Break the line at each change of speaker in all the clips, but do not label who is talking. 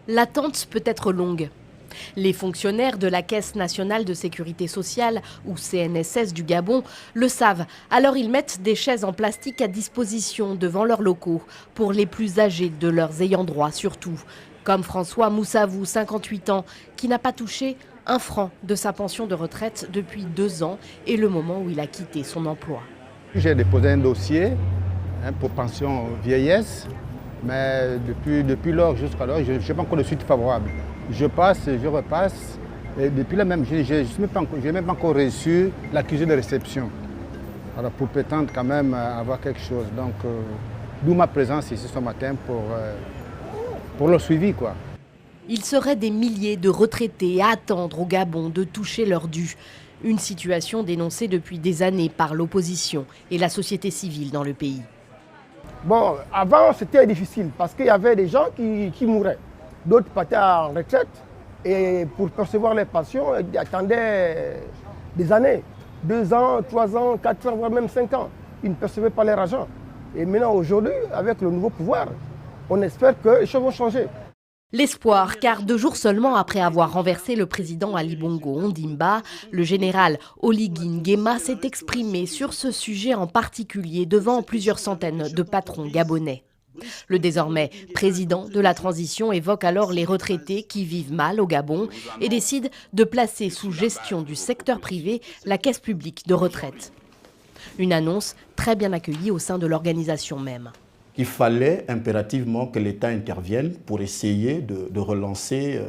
L'attente peut être longue. Les fonctionnaires de la Caisse nationale de sécurité sociale, ou CNSS du Gabon, le savent. Alors ils mettent des chaises en plastique à disposition devant leurs locaux, pour les plus âgés de leurs ayants droit surtout. Comme François Moussavou, 58 ans, qui n'a pas touché un franc de sa pension de retraite depuis 2 ans et le moment où il a quitté son emploi.
J'ai déposé un dossier pour pension vieillesse, mais depuis lors jusqu'à l'heure, je n'ai pas encore de suite favorable. Je passe, je repasse, et depuis là même, je n'ai même pas encore reçu l'accusé de réception. Alors pour prétendre quand même avoir quelque chose. Donc, d'où ma présence ici ce matin pour le suivi, quoi.
Il serait des milliers de retraités à attendre au Gabon de toucher leur dû. Une situation dénoncée depuis des années par l'opposition et la société civile dans le pays.
Bon, avant c'était difficile parce qu'il y avait des gens qui mouraient. D'autres partaient en retraite et pour percevoir les pensions, ils attendaient des années. 2 ans, 3 ans, 4 ans, voire même 5 ans. Ils ne percevaient pas leur argent. Et maintenant, aujourd'hui, avec le nouveau pouvoir, on espère que les choses vont changer.
L'espoir, car 2 jours seulement après avoir renversé le président Ali Bongo Ondimba, le général Oligui Nguema s'est exprimé sur ce sujet en particulier devant plusieurs centaines de patrons gabonais. Le désormais président de la transition évoque alors les retraités qui vivent mal au Gabon et décide de placer sous gestion du secteur privé la caisse publique de retraite. Une annonce très bien accueillie au sein de l'organisation même.
Il fallait impérativement que l'État intervienne pour essayer de relancer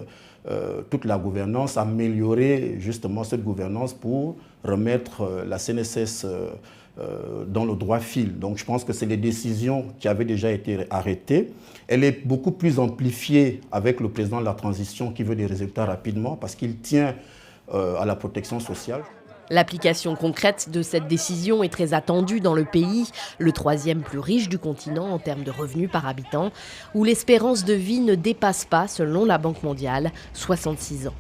toute la gouvernance, améliorer justement cette gouvernance pour remettre la CNSS dans le droit fil. Donc je pense que c'est les décisions qui avaient déjà été arrêtées. Elle est beaucoup plus amplifiée avec le président de la transition qui veut des résultats rapidement parce qu'il tient à la protection sociale.
L'application concrète de cette décision est très attendue dans le pays, le 3e plus riche du continent en termes de revenus par habitant, où l'espérance de vie ne dépasse pas, selon la Banque mondiale, 66 ans.